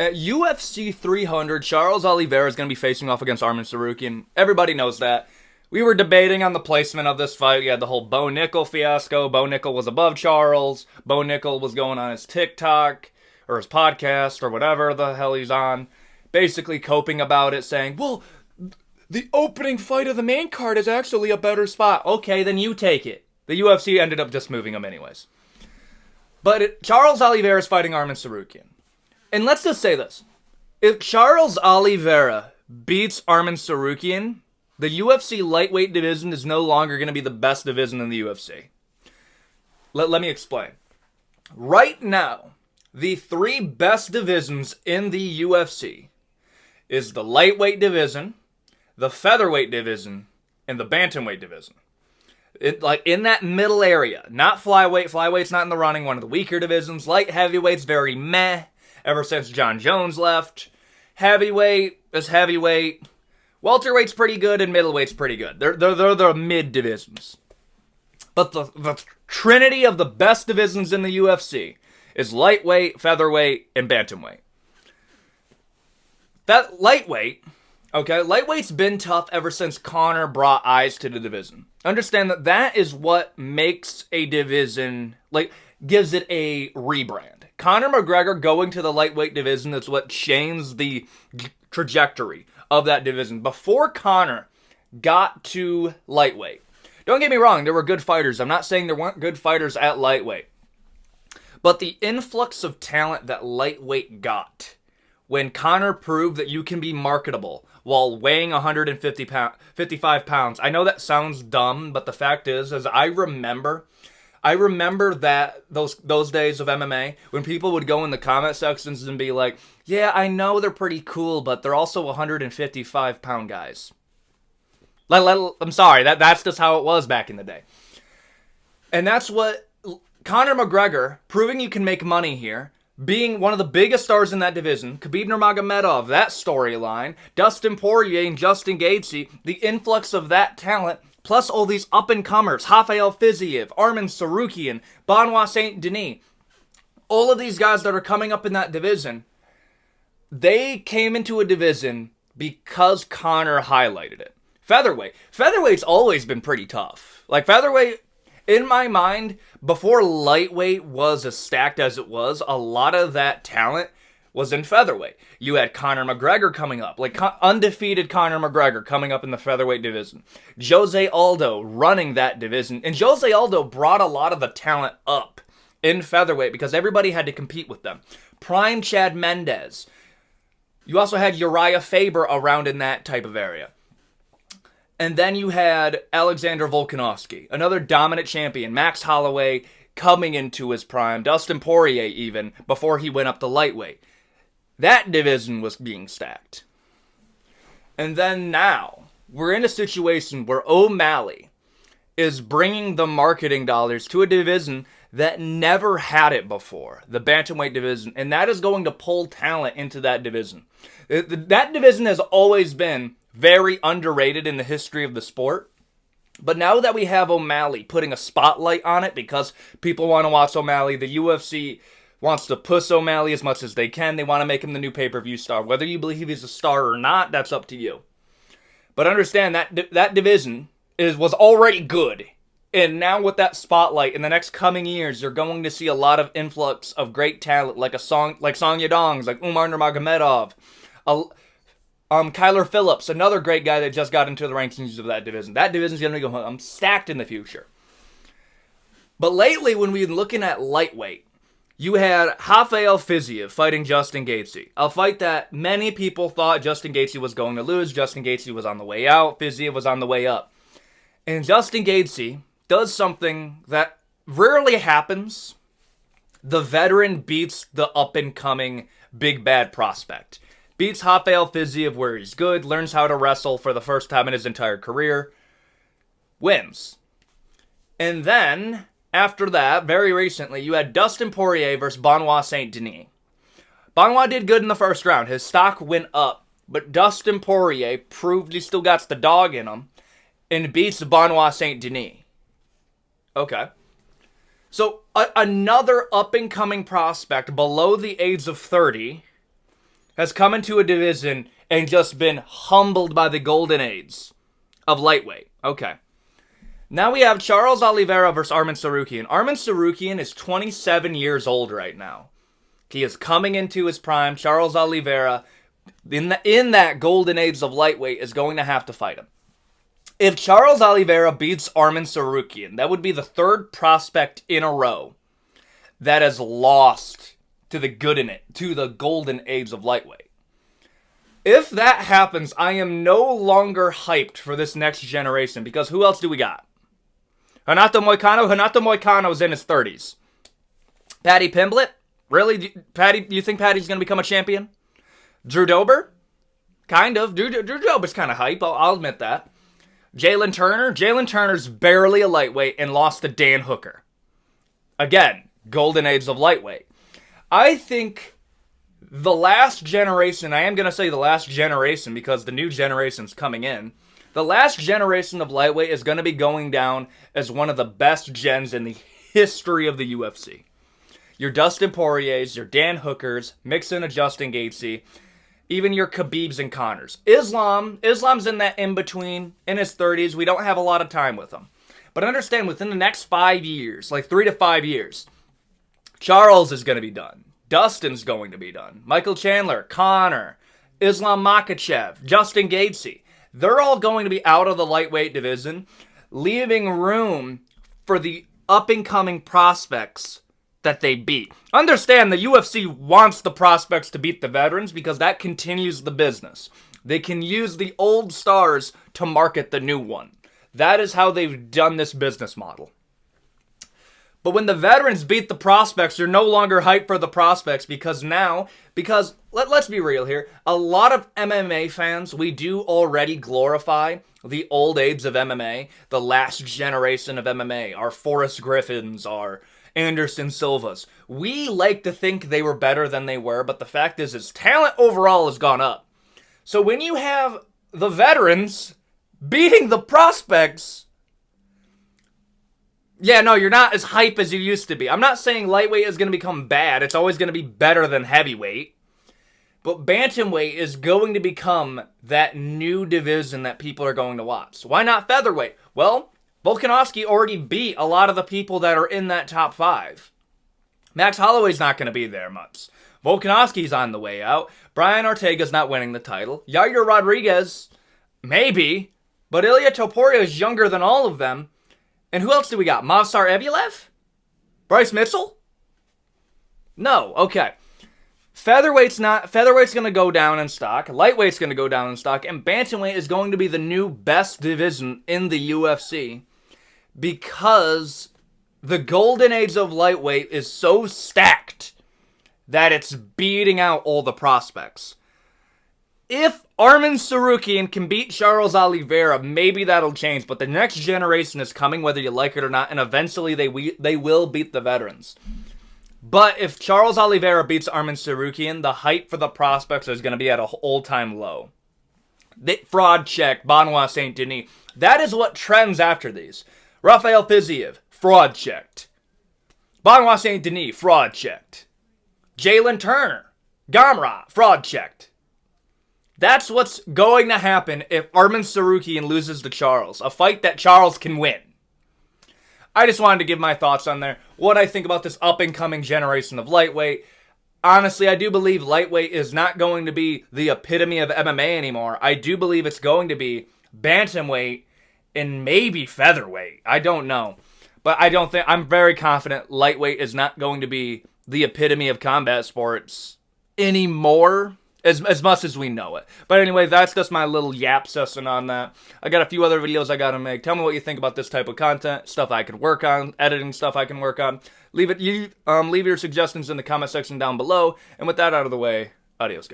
At UFC 300, Charles Oliveira is going to be facing off against Arman Tsarukyan. Everybody knows that. We were debating on the placement of this fight. You had the whole Bo Nickel fiasco. Bo Nickel was above Charles. Bo Nickel was going on his TikTok or his podcast or whatever the hell he's on, basically coping about it, saying, well, the opening fight of the main card is actually a better spot. Okay, then you take it. The UFC ended up just moving him anyways. But Charles Oliveira is fighting Arman Tsarukyan. And let's just say this. If Charles Oliveira beats Arman Tsarukyan, the UFC lightweight division is no longer going to be the best division in the UFC. Let me explain. Right now, the three best divisions in the UFC is the lightweight division, the featherweight division, and the bantamweight division. Like in that middle area, not flyweight. Flyweight's not in the running, one of the weaker divisions. Light heavyweight's very meh ever since John Jones left. Heavyweight is heavyweight. Welterweight's pretty good and middleweight's pretty good. They're the mid divisions. But the trinity of the best divisions in the UFC is lightweight, featherweight, and bantamweight. That lightweight, okay, lightweight's been tough ever since Conor brought eyes to the division. Understand that is what makes a division, gives it a rebrand. Conor McGregor going to the lightweight division is what changed the trajectory of that division. Before Conor got to lightweight, don't get me wrong, there were good fighters. I'm not saying there weren't good fighters at lightweight. But the influx of talent that lightweight got when Conor proved that you can be marketable while weighing 55 pounds. I know that sounds dumb, but the fact is I remember that those days of MMA when people would go in the comment sections and be like, yeah, I know they're pretty cool, but they're also 155 pound guys. I'm sorry, that's just how it was back in the day. And that's what Conor McGregor, proving you can make money here, being one of the biggest stars in that division, Khabib Nurmagomedov, that storyline, Dustin Poirier and Justin Gaethje, the influx of that talent, plus all these up-and-comers, Rafael Fiziev, Arman Tsarukyan, Benoit Saint-Denis, all of these guys that are coming up in that division, they came into a division because Conor highlighted it. Featherweight's always been pretty tough. Featherweight, in my mind, before lightweight was as stacked as it was, a lot of that talent was in featherweight. You had Conor McGregor coming up, undefeated Conor McGregor coming up in the featherweight division. Jose Aldo running that division. And Jose Aldo brought a lot of the talent up in featherweight because everybody had to compete with them. Prime Chad Mendes. You also had Uriah Faber around in that type of area. And then you had Alexander Volkanovski, another dominant champion. Max Holloway coming into his prime. Dustin Poirier even, before he went up to lightweight. That division was being stacked. And then now, we're in a situation where O'Malley is bringing the marketing dollars to a division that never had it before. The bantamweight division. And that is going to pull talent into that division. That division has always been very underrated in the history of the sport. But now that we have O'Malley putting a spotlight on it because people want to watch O'Malley, the UFC wants to push O'Malley as much as they can. They want to make him the new pay-per-view star. Whether you believe he's a star or not, that's up to you. But understand that division was already good. And now with that spotlight, in the next coming years, you're going to see a lot of influx of great talent like Song Yadongs, like Umar Nurmagomedov, Kyler Phillips, another great guy that just got into the rankings of that division. That division's going to go stacked in the future. But lately, when we've been looking at lightweight, you had Rafael Fiziev fighting Justin Gaethje. A fight that many people thought Justin Gaethje was going to lose. Justin Gaethje was on the way out. Fiziev was on the way up. And Justin Gaethje does something that rarely happens. The veteran beats the up-and-coming big bad prospect. Beats Rafael Fiziev where he's good, learns how to wrestle for the first time in his entire career, wins. And then, after that, very recently, you had Dustin Poirier versus Benoit Saint-Denis. Benoit did good in the first round. His stock went up, but Dustin Poirier proved he still got the dog in him and beats Benoit Saint-Denis. Okay. So, another up-and-coming prospect below the age of 30 has come into a division and just been humbled by the golden age of lightweight. Okay. Now we have Charles Oliveira versus Arman Tsarukyan. Arman Tsarukyan is 27 years old right now. He is coming into his prime. Charles Oliveira, in that golden age of lightweight, is going to have to fight him. If Charles Oliveira beats Arman Tsarukyan, that would be the third prospect in a row that has lost to the golden age of lightweight. If that happens, I am no longer hyped for this next generation, because who else do we got? Renato Moicano's in his 30s. Paddy Pimblett? Really? You think Paddy's going to become a champion? Drew Dober? Kind of. Drew Dober's kind of hype, I'll admit that. Jalen Turner? Jalen Turner's barely a lightweight and lost to Dan Hooker. Again, golden age of lightweight. I think the last generation, I am going to say the last generation because the new generation's coming in, the last generation of lightweight is going to be going down as one of the best gens in the history of the UFC. Your Dustin Poiriers, your Dan Hookers, mix in a Justin Gaethje, even your Khabibs and Connors. Islam's in that in-between, in his 30s. We don't have a lot of time with him. But understand, within the next 5 years, like 3 to 5 years, Charles is going to be done. Dustin's going to be done. Michael Chandler, Connor, Islam Makhachev, Justin Gaethje. They're all going to be out of the lightweight division, leaving room for the up-and-coming prospects that they beat. Understand, the UFC wants the prospects to beat the veterans because that continues the business. They can use the old stars to market the new one. That is how they've done this business model. But when the veterans beat the prospects, you're no longer hyped for the prospects because let's be real here, a lot of MMA fans, we do already glorify the old age of MMA, the last generation of MMA, our Forrest Griffins, our Anderson Silvas. We like to think they were better than they were, but the fact is talent overall has gone up. So when you have the veterans beating the prospects, yeah, no, you're not as hype as you used to be. I'm not saying lightweight is going to become bad. It's always going to be better than heavyweight. But bantamweight is going to become that new division that people are going to watch. Why not featherweight? Well, Volkanovski already beat a lot of the people that are in that top 5. Max Holloway's not going to be there much. Volkanovski's on the way out. Brian Ortega's not winning the title. Yair Rodriguez, maybe. But Ilya Topuria is younger than all of them. And who else do we got? Movsar Evloev? Bryce Mitchell? No, okay. Featherweight's going to go down in stock. Lightweight's going to go down in stock. And bantamweight is going to be the new best division in the UFC. Because the golden age of lightweight is so stacked that it's beating out all the prospects. If Arman Tsarukyan can beat Charles Oliveira, maybe that'll change. But the next generation is coming, whether you like it or not. And eventually they will beat the veterans. But if Charles Oliveira beats Arman Tsarukyan, the hype for the prospects is going to be at an all-time low. Fraud check, Benoit Saint Denis. That is what trends after these. Rafael Fiziev, fraud checked. Benoit Saint Denis, fraud checked. Jalen Turner, Gamrot, fraud checked. That's what's going to happen if Arman Tsarukyan loses to Charles. A fight that Charles can win. I just wanted to give my thoughts on there. What I think about this up-and-coming generation of lightweight. Honestly, I do believe lightweight is not going to be the epitome of MMA anymore. I do believe it's going to be bantamweight and maybe featherweight. I don't know. But I'm very confident lightweight is not going to be the epitome of combat sports anymore. As much as we know it. But anyway, that's just my little yap session on that. I got a few other videos I gotta make. Tell me what you think about this type of content, stuff I could work on, editing stuff I can work on. Leave your suggestions in the comment section down below. And with that out of the way, adios, guys.